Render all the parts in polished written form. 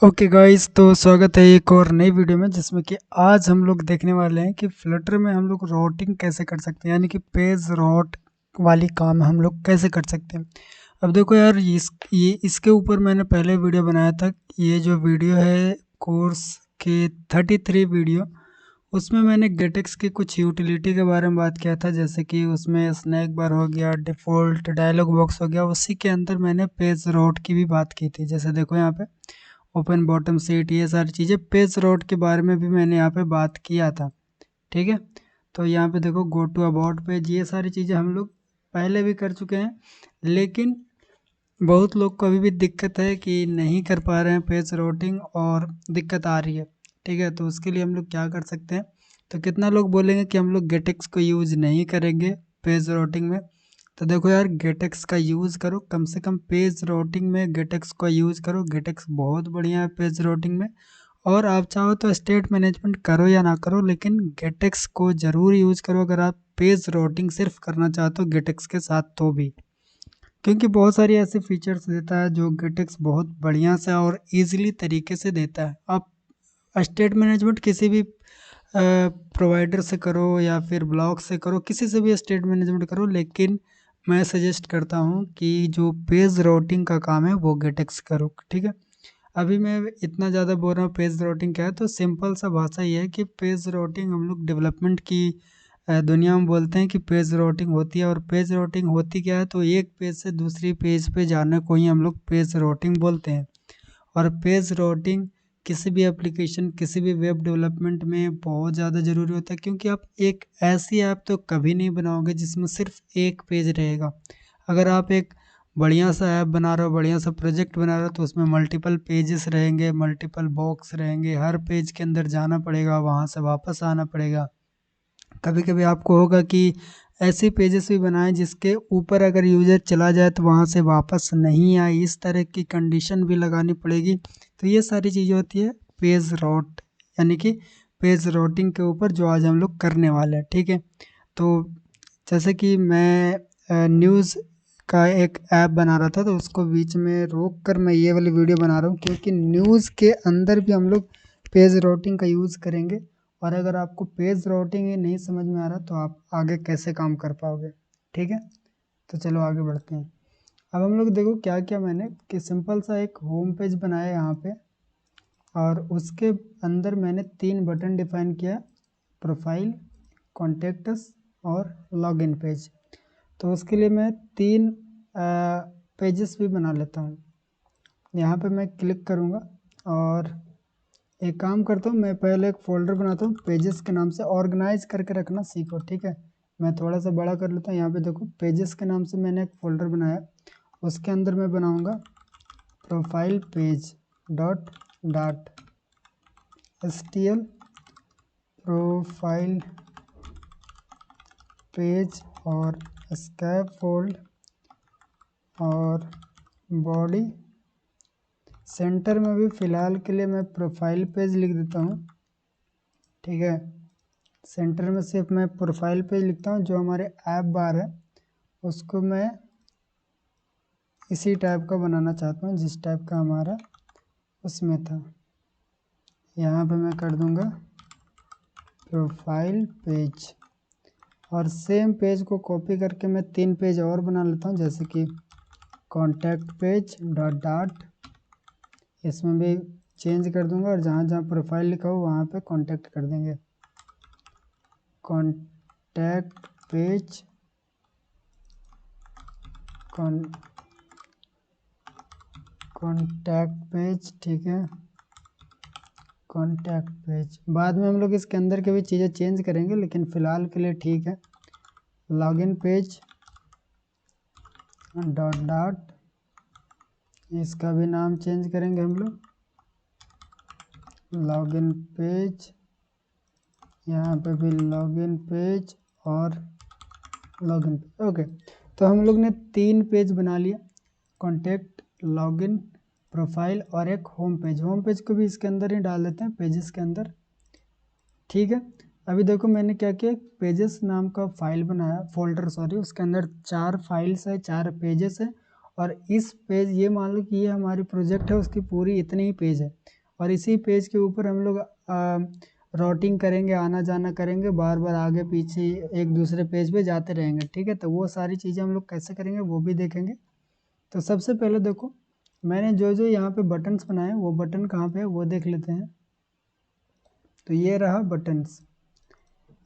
Okay guys, तो स्वागत है एक और नई वीडियो में जिसमें कि आज हम लोग देखने वाले हैं कि फ्लटर में हम लोग रोटिंग कैसे कर सकते हैं, यानी कि पेज रोट वाली काम हम लोग कैसे कर सकते हैं। अब देखो यार, इसके ऊपर मैंने पहले वीडियो बनाया था। ये जो वीडियो है कोर्स के 33 वीडियो, उसमें मैंने गेटेक्स की कुछ यूटिलिटी के बारे में बात किया था, जैसे कि उसमें स्नैक बार हो गया, डिफ़ॉल्ट डायलॉग बॉक्स हो गया। उसी के अंदर मैंने पेज रोट की भी बात की थी। जैसे देखो यहाँ पे ओपन बॉटम सीट, ये सारी चीज़ें पेज रोड के बारे में भी मैंने यहाँ पे बात किया था। ठीक है, तो यहाँ पे देखो गो टू अबाउट पेज, ये सारी चीज़ें हम लोग पहले भी कर चुके हैं। लेकिन बहुत लोग को अभी भी दिक्कत है कि नहीं कर पा रहे हैं पेज रोटिंग, और दिक्कत आ रही है। ठीक है, तो उसके लिए हम लोग क्या कर सकते हैं। तो कितना लोग बोलेंगे कि हम लोग गेटेक्स को यूज़ नहीं करेंगे पेज रोटिंग में। तो देखो यार, गेटेक्स का यूज़ करो, कम से कम पेज रोटिंग में गेटेक्स का यूज़ करो। गेटेक्स बहुत बढ़िया है पेज रोटिंग में। और आप चाहो तो स्टेट मैनेजमेंट करो या ना करो, लेकिन गेटेक्स को ज़रूर यूज़ करो अगर आप पेज रोटिंग सिर्फ करना चाहते हो गेटेक्स के साथ तो भी। क्योंकि बहुत सारी ऐसे फीचर्स देता है जो गेटेक्स बहुत बढ़िया से और इजीली तरीके से देता है। आप स्टेट मैनेजमेंट किसी भी प्रोवाइडर से करो या फिर ब्लॉक से करो, किसी से भी स्टेट मैनेजमेंट करो, लेकिन मैं सजेस्ट करता हूँ कि जो पेज राउटिंग का काम है वो गेटेक्स करो। ठीक है, अभी मैं इतना ज़्यादा बोल रहा हूँ पेज राउटिंग क्या है, तो सिंपल सा भाषा ये है कि पेज राउटिंग हम लोग डेवलपमेंट की दुनिया में बोलते हैं कि पेज राउटिंग होती है। और पेज राउटिंग होती क्या है, तो एक पेज से दूसरी पेज पे जाने को ही हम लोग पेज राउटिंग बोलते हैं। और पेज राउटिंग किसी भी एप्लीकेशन, किसी भी वेब डेवलपमेंट में बहुत ज़्यादा ज़रूरी होता है, क्योंकि आप एक ऐसी ऐप तो कभी नहीं बनाओगे जिसमें सिर्फ एक पेज रहेगा। अगर आप एक बढ़िया सा ऐप बना रहे हो, बढ़िया सा प्रोजेक्ट बना रहे हो, तो उसमें मल्टीपल पेजेस रहेंगे, मल्टीपल बॉक्स रहेंगे, हर पेज के अंदर जाना पड़ेगा, वहाँ से वापस आना पड़ेगा। कभी कभी आपको होगा कि ऐसे पेजेस भी बनाएं जिसके ऊपर अगर यूज़र चला जाए तो वहाँ से वापस नहीं आए, इस तरह की कंडीशन भी लगानी पड़ेगी। तो ये सारी चीज़ें होती है पेज राउट, यानी कि पेज राउटिंग के ऊपर जो आज हम लोग करने वाले हैं। ठीक है, तो जैसे कि मैं न्यूज़ का एक ऐप बना रहा था, तो उसको बीच में रोक कर मैं ये वाली वीडियो बना रहा हूँ, क्योंकि न्यूज़ के अंदर भी हम लोग पेज राउटिंग का यूज़ करेंगे। और अगर आपको पेज राउटिंग ही नहीं समझ में आ रहा तो आप आगे कैसे काम कर पाओगे। ठीक है, तो चलो आगे बढ़ते हैं। अब हम लोग देखो क्या क्या मैंने कि सिंपल सा एक होम पेज बनाया यहाँ पे, और उसके अंदर मैंने 3 बटन डिफाइन किया, प्रोफाइल, कॉन्टेक्ट्स और लॉगिन पेज। तो उसके लिए मैं 3 पेजेस भी बना लेता हूँ। यहाँ पे मैं क्लिक करूँगा और एक काम करता हूँ, मैं पहले एक फ़ोल्डर बनाता हूँ पेजेस के नाम से। ऑर्गेनाइज करके रखना सीखो, ठीक है। मैं थोड़ा सा बड़ा कर लेता हूँ। यहाँ पे देखो पेजेस के नाम से मैंने एक फ़ोल्डर बनाया, उसके अंदर मैं बनाऊँगा profile page dot dot STL, profile page और स्कैफोल्ड और बॉडी। सेंटर में भी फ़िलहाल के लिए मैं प्रोफाइल पेज लिख देता हूँ। ठीक है, सेंटर में सिर्फ मैं प्रोफाइल पेज लिखता हूँ। जो हमारे ऐप बार है उसको मैं इसी टाइप का बनाना चाहता हूँ जिस टाइप का हमारा उसमें था। यहाँ पे मैं कर दूँगा प्रोफाइल पेज, और सेम पेज को कॉपी करके मैं 3 पेज और बना लेता हूँ, जैसे कि कॉन्टैक्ट पेज डॉट डॉट, इसमें भी चेंज कर दूँगा, और जहाँ जहाँ प्रोफाइल लिखा हो वहाँ पे कॉन्टैक्ट कर देंगे। कॉन्टैक्ट पेज कॉन्टैक्ट पेज, ठीक है, कॉन्टैक्ट पेज। बाद में हम लोग इसके अंदर के भी चीज़ें चेंज करेंगे, लेकिन फ़िलहाल के लिए ठीक है। लॉगिन पेज डॉट डॉट, इसका भी नाम चेंज करेंगे हम लोग, लॉगिन पेज। यहाँ पे भी लॉगिन पेज और लॉगिन पेज। ओके, तो हम लोग ने 3 पेज बना लिया, कॉन्टैक्ट, लॉगिन, प्रोफाइल और एक होम पेज। होम पेज को भी इसके अंदर ही डाल देते हैं, पेजेस के अंदर। ठीक है, अभी देखो मैंने क्या किया, पेजेस नाम का फाइल बनाया, फोल्डर सॉरी, उसके अंदर 4 फाइल्स है, 4 पेजेस है। और इस पेज, ये मान लो कि ये हमारी प्रोजेक्ट है, उसकी पूरी इतनी ही पेज है। और इसी पेज के ऊपर हम लोग राउटिंग करेंगे, आना जाना करेंगे, बार बार आगे पीछे एक दूसरे पेज पे जाते रहेंगे। ठीक है, तो वो सारी चीज़ें हम लोग कैसे करेंगे वो भी देखेंगे। तो सबसे पहले देखो, मैंने जो जो यहाँ पे बटन्स बनाए वो बटन कहाँ पे है वो देख लेते हैं। तो ये रहा बटन्स।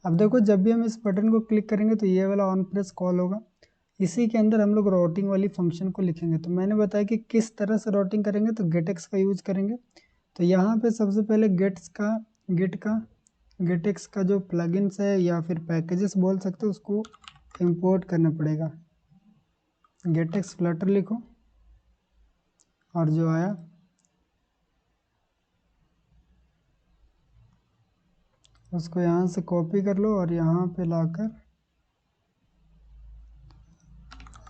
अब देखो, जब भी हम इस बटन को क्लिक करेंगे तो ये वाला ऑन प्रेस कॉल होगा। इसी के अंदर हम लोग राउटिंग वाली फंक्शन को लिखेंगे। तो मैंने बताया कि किस तरह से राउटिंग करेंगे, तो गेटएक्स का यूज करेंगे। तो यहाँ पे सबसे पहले गेटएक्स का जो प्लगइन्स है या फिर पैकेजेस बोल सकते हो, उसको इंपोर्ट करना पड़ेगा। गेटएक्स फ्लटर लिखो और जो आया उसको यहाँ से कॉपी कर लो और यहाँ पे लाकर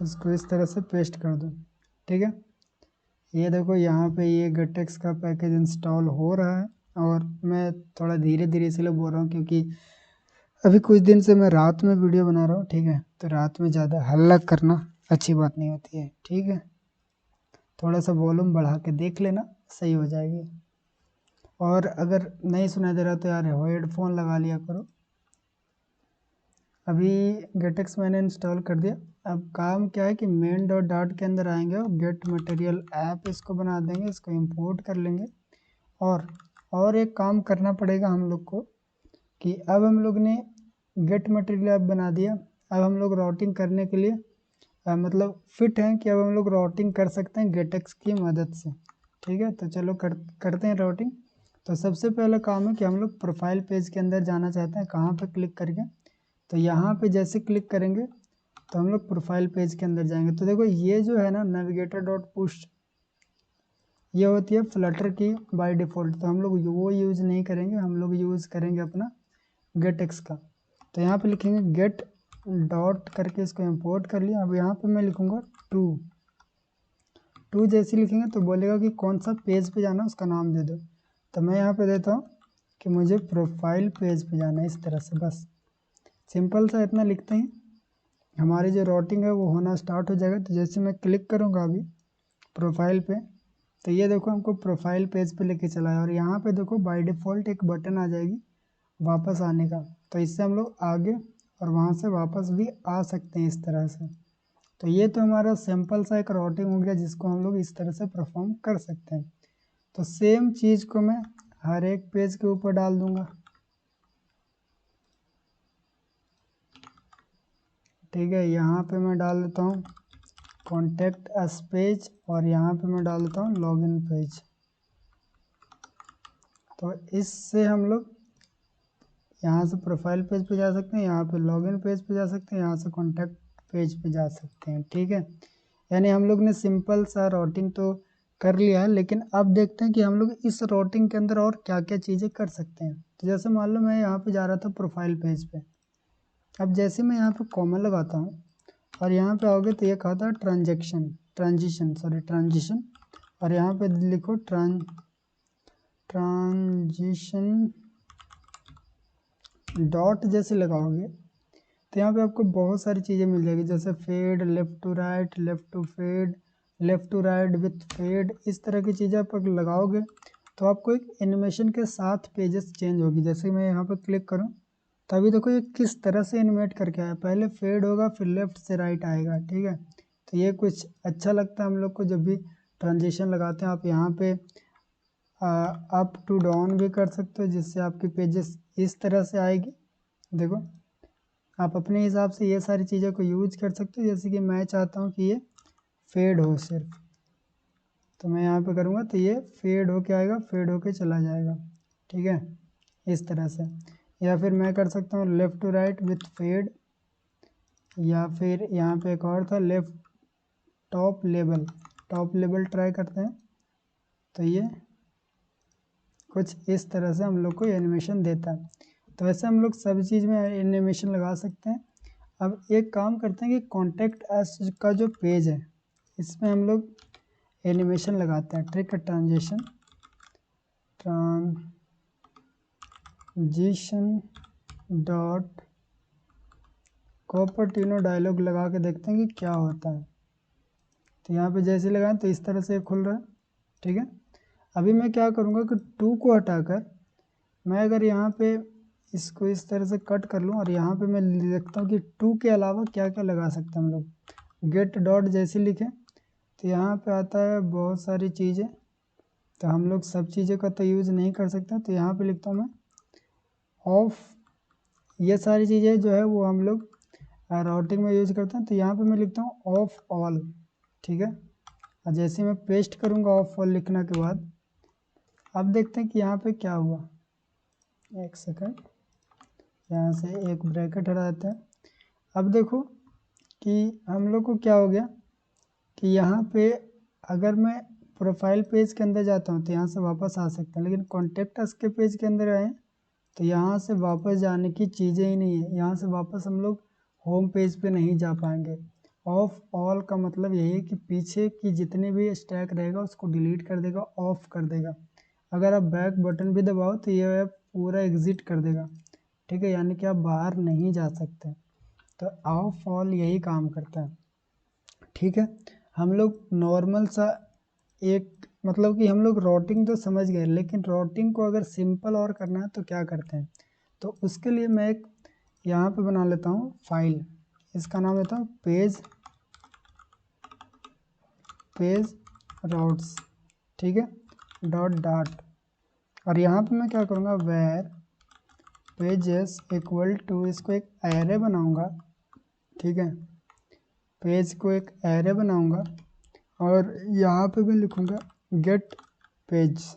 उसको इस तरह से पेस्ट कर दो। ठीक है, ये देखो यहाँ पे ये गेटएक्स का पैकेज इंस्टॉल हो रहा है। और मैं थोड़ा धीरे धीरे इसलिए बोल रहा हूँ क्योंकि अभी कुछ दिन से मैं रात में वीडियो बना रहा हूँ। ठीक है, तो रात में ज़्यादा हल्ला करना अच्छी बात नहीं होती है। ठीक है, थोड़ा सा वॉल्यूम बढ़ा के देख लेना, सही हो जाएगी। और अगर नहीं सुनाई दे रहा तो यार हेडफोन लगा लिया करो। अभी गेटएक्स मैंने इंस्टॉल कर दिया। अब काम क्या है कि मेन डॉट डाट के अंदर आएंगे और गेट मटेरियल ऐप इसको बना देंगे, इसको इंपोर्ट कर लेंगे। और एक काम करना पड़ेगा हम लोग को कि अब हम लोग ने गेट मटेरियल ऐप बना दिया। अब हम लोग राउटिंग करने के लिए मतलब फिट हैं कि अब हम लोग राउटिंग कर सकते हैं गेटएक्स की मदद से। ठीक है, तो चलो करते हैं राउटिंग। तो सबसे पहला काम है कि हम लोग प्रोफाइल पेज के अंदर जाना चाहते हैं। कहाँ पे क्लिक करके, तो यहाँ पे जैसे क्लिक करेंगे तो हम लोग प्रोफाइल पेज के अंदर जाएंगे। तो देखो ये जो है ना नेविगेटर डॉट पुश, ये होती है फ्लटर की बाय डिफ़ॉल्ट। तो हम लोग वो यूज़ नहीं करेंगे, हम लोग यूज़ करेंगे अपना गेटएक्स का। तो यहाँ पे लिखेंगे गेट डॉट करके इसको इंपोर्ट कर लिया। अब यहाँ पे मैं लिखूँगा टू जैसे लिखेंगे तो बोलेगा कि कौन सा पेज पे जाना है उसका नाम दे दो। तो मैं यहाँ पे देता हूँ कि मुझे प्रोफाइल पेज पे जाना है, इस तरह से। बस सिंपल सा इतना लिखते हैं, हमारी जो राउटिंग है वो होना स्टार्ट हो जाएगा। तो जैसे मैं क्लिक करूँगा अभी प्रोफाइल पे, तो ये देखो हमको प्रोफाइल पेज पे लेके चला है। और यहाँ पे देखो बाय डिफ़ॉल्ट एक बटन आ जाएगी वापस आने का। तो इससे हम लोग आगे और वहाँ से वापस भी आ सकते हैं इस तरह से। तो ये तो हमारा सिंपल सा एक राउटिंग हो गया जिसको हम लोग इस तरह से परफॉर्म कर सकते हैं। तो सेम चीज़ को मैं हर एक पेज के ऊपर डाल दूंगा। ठीक है, यहाँ पे मैं डाल देता हूँ कॉन्टैक्ट अस पेज और यहाँ पे मैं डाल देता हूँ लॉगिन पेज। तो इससे हम लोग यहाँ से प्रोफाइल पेज पे जा सकते हैं, यहाँ पे लॉगिन पेज पे जा सकते हैं, यहाँ से कॉन्टैक्ट पेज पे जा सकते हैं। ठीक है, यानी हम लोग ने सिंपल सा राउटिंग तो कर लिया है, लेकिन अब देखते हैं कि हम लोग इस राउटिंग के अंदर और क्या क्या चीज़ें कर सकते हैं। तो जैसे मान लो मैं यहाँ पे जा रहा था प्रोफाइल पेज पे। अब जैसे मैं यहाँ पे कॉमा लगाता हूँ और यहाँ पे आओगे तो ये कहा था ट्रांजिशन। और यहाँ पे लिखो ट्रांजिशन डॉट जैसे लगाओगे तो यहाँ पे आपको बहुत सारी चीज़ें मिल जाएगी, जैसे fade, left to right, left to fade, left to right with fade. इस तरह की चीज़ें आप लगाओगे तो आपको एक एनिमेशन के साथ पेजेस चेंज होगी। जैसे मैं यहाँ पर क्लिक करूँ तो अभी देखो ये किस तरह से एनिमेट करके आया, पहले फेड होगा फिर लेफ़्ट से राइट आएगा। ठीक है, तो ये कुछ अच्छा लगता है हम लोग को जब भी ट्रांजिशन लगाते हैं। आप यहाँ पे अप टू डाउन भी कर सकते हो जिससे आपकी पेजेस इस तरह से आएगी। देखो आप अपने हिसाब से ये सारी चीज़ों को यूज कर सकते हो। जैसे कि मैं चाहता हूँ कि ये फेड हो सिर्फ, तो मैं यहाँ पे करूँगा तो ये फेड होके आएगा, फेड होके चला जाएगा। ठीक है, इस तरह से। या फिर मैं कर सकता हूँ left to right with fade, या फिर यहाँ पे एक और था लेफ़्ट टॉप लेबल ट्राई करते हैं। तो ये कुछ इस तरह से हम लोग को एनिमेशन देता है। तो वैसे हम लोग सभी चीज़ में एनिमेशन लगा सकते हैं। अब एक काम करते हैं कि कॉन्टैक्ट अस का जो पेज है इसमें हम लोग एनिमेशन लगाते हैं। ट्रिक ट्रांजिशन डॉट कॉपर्टिनो डायलॉग लगा के देखते हैं कि क्या होता है। तो यहाँ पे जैसे लगाएं तो इस तरह से खुल रहा है। ठीक है, अभी मैं क्या करूँगा कि 2 को हटाकर मैं अगर यहाँ पे इसको इस तरह से कट कर लूँ और यहाँ पे मैं लिखता हूँ कि 2 के अलावा क्या क्या लगा सकते हैं हम लोग। गेट डॉट जैसे लिखें तो यहाँ पे आता है बहुत सारी चीज़ें, तो हम लोग सब चीज़ों का तो यूज़ नहीं कर सकते, तो यहाँ पे लिखता हूँ मैं ऑफ। ये सारी चीज़ें जो है वो हम लोग राउटिंग में यूज़ करते हैं, तो यहाँ पे मैं लिखता हूँ ऑफ ऑल, ठीक है। और जैसे मैं पेस्ट करूँगा ऑफ ऑल लिखने के बाद, अब देखते हैं कि यहाँ पे क्या हुआ। एक सेकंड, यहाँ से एक ब्रैकेट हटा देते हैं। अब देखो कि हम लोग को क्या हो गया कि यहाँ पे अगर मैं प्रोफाइल पेज के अंदर जाता हूँ तो यहाँ से वापस आ सकते हैं, लेकिन कॉन्टेक्ट अस के पेज के अंदर आए तो यहाँ से वापस जाने की चीज़ें ही नहीं है। यहाँ से वापस हम लोग होम पेज पे नहीं जा पाएंगे। ऑफ ऑल का मतलब यही है कि पीछे की जितनी भी स्टैक रहेगा उसको डिलीट कर देगा, ऑफ कर देगा। अगर आप बैक बटन भी दबाओ तो ये पूरा एग्ज़िट कर देगा, ठीक है, यानी कि आप बाहर नहीं जा सकते। तो ऑफ ऑल यही काम करता है, ठीक है। हम लोग नॉर्मल सा एक मतलब कि हम लोग राउटिंग तो समझ गए, लेकिन राउटिंग को अगर सिंपल और करना है तो क्या करते हैं, तो उसके लिए मैं एक यहाँ पे बना लेता हूँ फाइल, इसका नाम लेता हूँ पेज राउट्स, ठीक है, डॉट। और यहाँ पे मैं क्या करूँगा, वेर पेजेस इक्वल टू, इसको एक एरे बनाऊँगा, ठीक है, पेज को एक एरे बनाऊँगा और यहाँ पे मैं लिखूँगा गेट पेज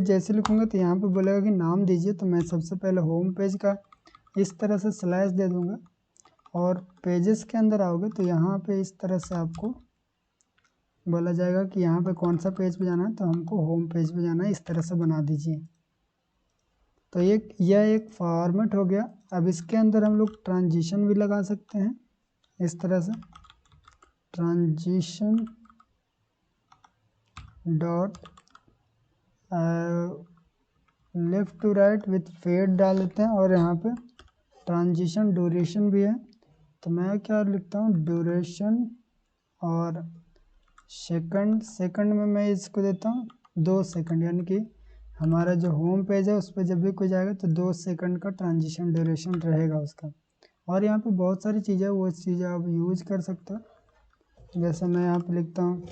जैसे लिखूँगा तो यहाँ पे बोलेगा कि नाम दीजिए, तो मैं सबसे पहले होम पेज का इस तरह से स्लैश दे दूँगा और पेजेस के अंदर आओगे तो यहाँ पे इस तरह से आपको बोला जाएगा कि यहाँ पे कौन सा पेज पे जाना है, तो हमको होम पेज पे जाना है, इस तरह से बना दीजिए। तो यह एक फॉर्मेट हो गया। अब इसके अंदर हम लोग ट्रांजिशन भी लगा सकते हैं इस तरह से, transition dot left to right with fade डाल देते हैं, और यहाँ पे ट्रांजिशन ड्यूरेशन भी है, तो मैं क्या लिखता हूँ ड्यूरेशन, और सेकंड में मैं इसको देता हूँ 2 सेकंड, यानी कि हमारा जो होम पेज है उस पर जब भी कोई जाएगा तो 2 सेकंड का ट्रांजिशन ड्यूरेशन रहेगा उसका। और यहाँ पे बहुत सारी चीज़ें, वो चीज़ें आप यूज़ कर सकते हो। जैसे मैं यहाँ पे लिखता हूँ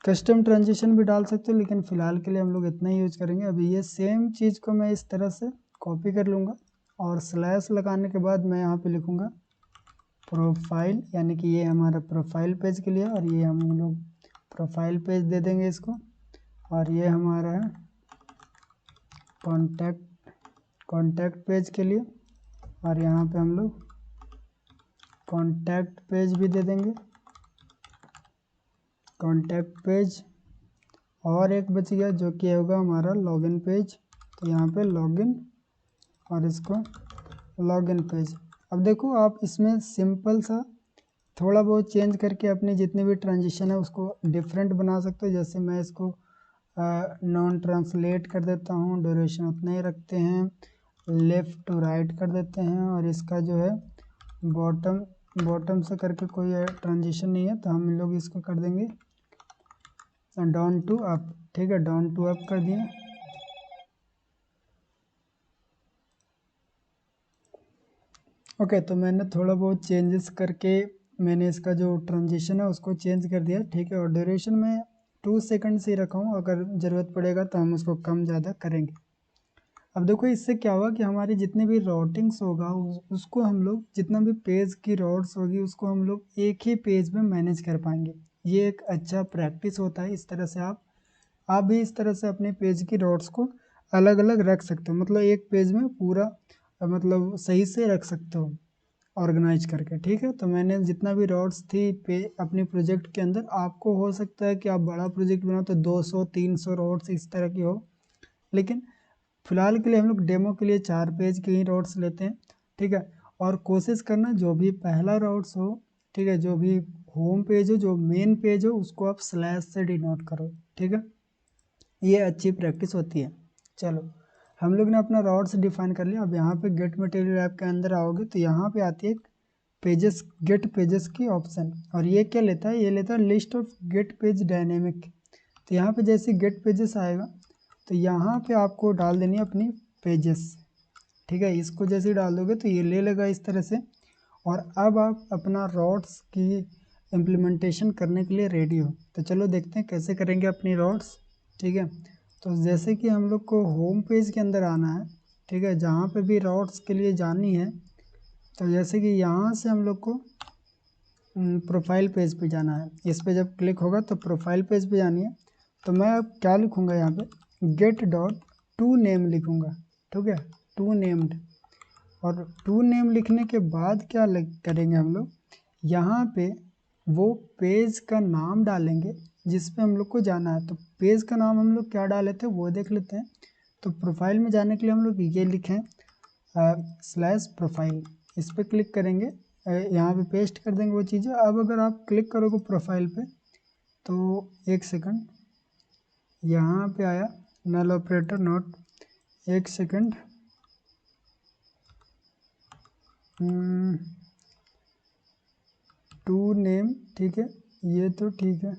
कस्टम ट्रांजिशन भी डाल सकते हो, लेकिन फ़िलहाल के लिए हम लोग इतना ही यूज़ करेंगे। अभी ये सेम चीज़ को मैं इस तरह से कॉपी कर लूँगा और स्लैश लगाने के बाद मैं यहाँ पे लिखूँगा प्रोफाइल, यानी कि ये हमारा प्रोफाइल पेज के लिए, और ये हम लोग प्रोफाइल पेज दे देंगे इसको, और ये हमारा है कॉन्टैक्ट पेज के लिए, और यहाँ पे हम लोग कॉन्टैक्ट पेज भी दे देंगे, कॉन्टैक्ट पेज। और एक बच गया जो कि होगा हमारा लॉगिन पेज, तो यहाँ पे लॉगिन और इसको लॉगिन पेज। अब देखो आप इसमें सिंपल सा थोड़ा बहुत चेंज करके अपनी जितनी भी ट्रांजिशन है उसको डिफरेंट बना सकते हो। जैसे मैं इसको नॉन ट्रांसलेट कर देता हूँ, ड्यूरेशन उतना ही रखते हैं, लेफ़्ट टू राइट कर देते हैं, और इसका जो है बॉटम से करके कोई ट्रांजिशन नहीं है, तो हम लोग इसको कर देंगे डाउन टू अप, ठीक है, डाउन टू अप कर दिए। ओके, तो मैंने थोड़ा बहुत चेंजेस करके मैंने इसका जो ट्रांजिशन है उसको चेंज कर दिया, ठीक है। और ड्यूरेशन में 2 सेकंड से ही रखा हूँ, अगर ज़रूरत पड़ेगा तो हम उसको कम ज़्यादा करेंगे। अब देखो इससे क्या होगा कि हमारी जितनी भी राउटिंग्स होगा उसको हम लोग, जितना भी पेज की राउट्स होगी उसको हम लोग एक ही पेज में मैनेज कर पाएंगे। ये एक अच्छा प्रैक्टिस होता है। इस तरह से आप भी इस तरह से अपने पेज की राउट्स को अलग अलग रख सकते हो, मतलब एक पेज में पूरा मतलब सही से रख सकते हो ऑर्गेनाइज करके, ठीक है। तो मैंने जितना भी राउट्स थी अपने प्रोजेक्ट के अंदर, आपको हो सकता है कि आप बड़ा प्रोजेक्ट बनाओ तो 200-300 राउट्स इस तरह की हो, लेकिन फिलहाल के लिए हम लोग डेमो के लिए 4 पेज के ही राउट्स लेते हैं, ठीक है। और कोशिश करना जो भी पहला राउट्स हो, ठीक है, जो भी होम पेज हो, जो मेन पेज हो, उसको आप स्लैश से डिनोट करो, ठीक है। ये अच्छी प्रैक्टिस होती है। चलो, हम लोग ने अपना राउट्स डिफाइन कर लिया। अब यहाँ पे गेट मटेरियल ऐप के अंदर आओगे तो यहाँ पे आती है पेजेस, गेट पेजेस की ऑप्शन, और ये क्या लेता है, ये लेता है list of get page dynamic. तो यहाँ पे जैसे गेट पेजेस आएगा तो यहाँ पे आपको डाल देनी है अपनी पेजेस, ठीक है। इसको जैसे ही डाल दोगे तो ये ले लेगा इस तरह से। और अब आप अपना रॉड्स की इम्प्लीमेंटेशन करने के लिए रेडी हो। तो चलो देखते हैं कैसे करेंगे अपनी रॉड्स, ठीक है। तो जैसे कि हम लोग को होम पेज के अंदर आना है, ठीक है, जहाँ पे भी रॉड्स के लिए जानी है। तो जैसे कि यहाँ से हम लोग को प्रोफाइल पेज पे जाना है। इस पे जब क्लिक होगा तो प्रोफाइल पेज पे जानी है। तो मैं अब क्या लिखूँगा यहाँ पे गेट डॉट टू नेम लिखूँगा, ठीक है, टू नेम्ड। और टू नेम लिखने के बाद क्या करेंगे हम लोग, यहाँ पे वो पेज का नाम डालेंगे जिस पे हम लोग को जाना है। तो पेज का नाम हम लोग क्या डाले थे वो देख लेते हैं। तो प्रोफाइल में जाने के लिए हम लोग ये लिखें स्लैश प्रोफाइल, इस पर क्लिक करेंगे, यहाँ पे पेस्ट कर देंगे वो चीज़ें। अब अगर आप क्लिक करोगे प्रोफाइल पे तो एक सेकंड, यहाँ पे आया नल ऑपरेटर नोट, एक सेकंड, टू नेम, ठीक है, ये तो ठीक है।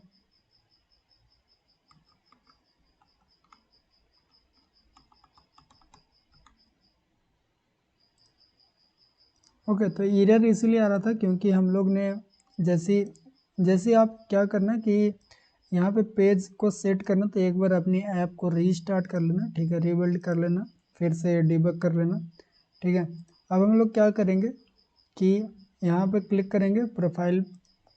ओके, तो एरर इसीलिए आ रहा था क्योंकि हम लोग ने जैसे आप क्या करना कि यहाँ पे पेज को सेट करना, तो एक बार अपनी ऐप को रीस्टार्ट कर लेना, ठीक है, रीबिल्ड कर लेना, फिर से डिबग कर लेना, ठीक है। अब हम लोग क्या करेंगे कि यहाँ पे क्लिक करेंगे प्रोफाइल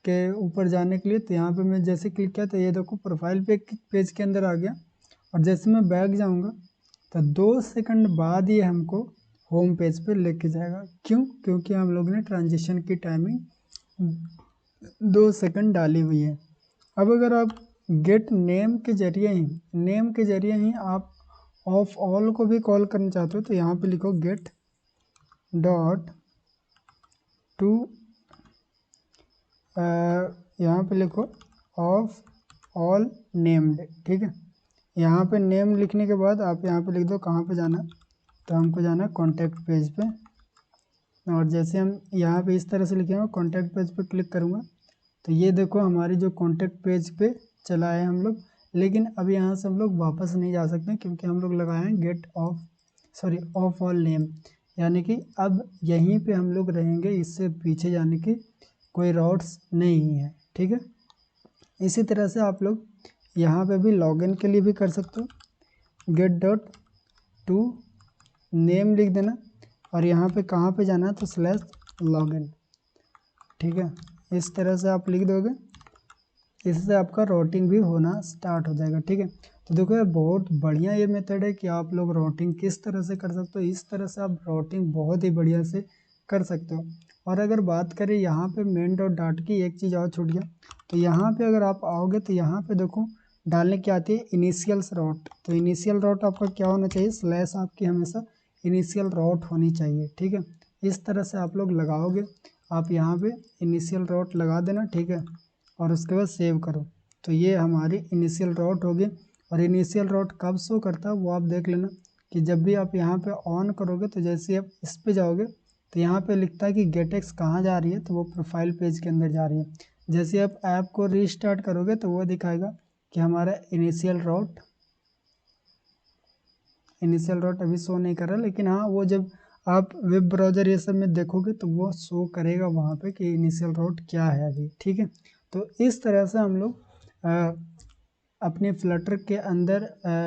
के ऊपर जाने के लिए। तो यहाँ पे मैं जैसे क्लिक किया तो ये देखो प्रोफाइल पेज के अंदर आ गया। और जैसे मैं बैक जाऊँगा तो 2 सेकंड बाद ये हमको होम पेज पे लेके जाएगा। क्यों? क्योंकि हम लोग ने ट्रांजिशन की टाइमिंग 2 सेकंड डाली हुई है। अब अगर आप गेट नेम के जरिए ही आप ऑफ ऑल को भी कॉल करना चाहते हो तो यहाँ पे लिखो गेट डॉट टू, यहाँ पे लिखो ऑफ ऑल नेम्ड, ठीक है। यहाँ पे नेम लिखने के बाद आप यहाँ पे लिख दो कहाँ पे जाना, तो हमको जाना है कॉन्टैक्ट पेज पे। और जैसे हम यहाँ पे इस तरह से लिखेंगे कॉन्टैक्ट पेज पे क्लिक करूँगा तो ये देखो हमारी जो कॉन्टैक्ट पेज पे चला है हम लोग। लेकिन अब यहाँ से हम लोग वापस नहीं जा सकते क्योंकि हम लोग लगाए हैं गेट ऑफ ऑल नेम, यानी कि अब यहीं पे हम लोग रहेंगे, इससे पीछे जाने की कोई राउट्स नहीं है, ठीक है। इसी तरह से आप लोग यहाँ पे भी लॉगिन के लिए भी कर सकते हो, गेट डॉट टू नेम लिख देना और यहाँ पे कहाँ पे जाना है तो स्लैश लॉगिन, ठीक है। इस तरह से आप लिख दोगे, इससे आपका राउटिंग भी होना स्टार्ट हो जाएगा, ठीक है। तो देखो यार बहुत बढ़िया ये मेथड है कि आप लोग राउटिंग किस तरह से कर सकते हो। इस तरह से आप राउटिंग बहुत ही बढ़िया से कर सकते हो। और अगर बात करें यहाँ पे मेन डॉट डाट की, एक चीज़ और छूट गया, तो यहाँ पे अगर आप आओगे तो यहाँ पे देखो डालने की आती है इनिशियल्स राउट। तो इनिशियल राउट आपका क्या होना चाहिए, स्लैश आपकी हमेशा इनिशियल राउट होनी चाहिए, ठीक है। इस तरह से आप लोग लगाओगे, आप यहाँ पे इनिशियल राउट लगा देना, ठीक है, और उसके बाद सेव करो। तो ये हमारी इनिशियल राउट होगी। और इनिशियल राउट कब शो करता है वो आप देख लेना कि जब भी आप यहाँ पे ऑन करोगे तो जैसे आप इस पे जाओगे तो यहाँ पे लिखता है कि गेटएक्स कहाँ जा रही है, तो वो प्रोफाइल पेज के अंदर जा रही है। जैसे आप ऐप को रीस्टार्ट करोगे तो वो दिखाएगा कि हमारा इनिशियल राउट अभी शो नहीं कर रहा, लेकिन हाँ वो जब आप वेब ब्राउज़र ये सब में देखोगे तो वो शो करेगा वहाँ पे कि इनिशियल राउट क्या है अभी, ठीक है। तो इस तरह से हम लोग अपने फ्लटर के अंदर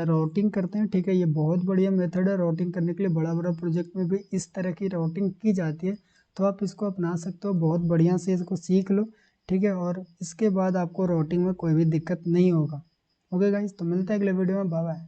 राउटिंग करते हैं, ठीक है। ये बहुत बढ़िया मेथड है राउटिंग करने के लिए, बड़ा बड़ा प्रोजेक्ट में भी इस तरह की राउटिंग की जाती है। तो आप इसको अपना सकते हो, बहुत बढ़िया से इसको सीख लो, ठीक है। और इसके बाद आपको राउटिंग में कोई भी दिक्कत नहीं होगा। ओके गाइस, तो मिलते हैं अगले वीडियो में, बाय बाय।